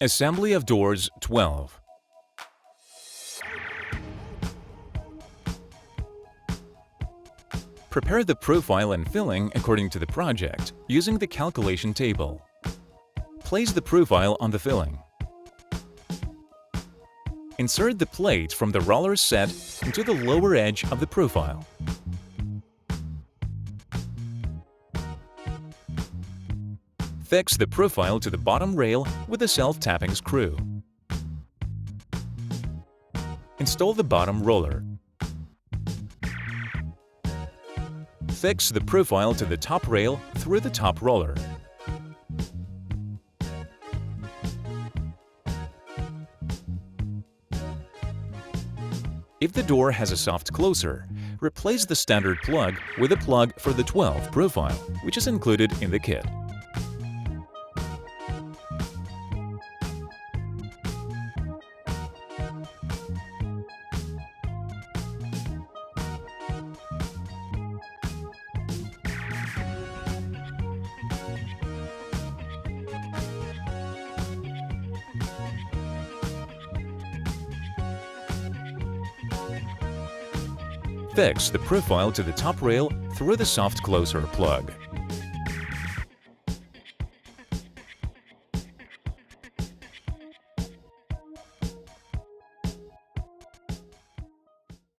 Assembly of doors 12. Prepare the profile and filling according to the project using the calculation table. Place the profile on the filling. Insert the plate from the roller set into the lower edge of the profile. Fix the profile to the bottom rail with a self-tapping screw. Install the bottom roller. Fix the profile to the top rail through the top roller. If the door has a soft closer, replace the standard plug with a plug for the 12 profile, which is included in the kit. Fix the profile to the top rail through the soft closer plug.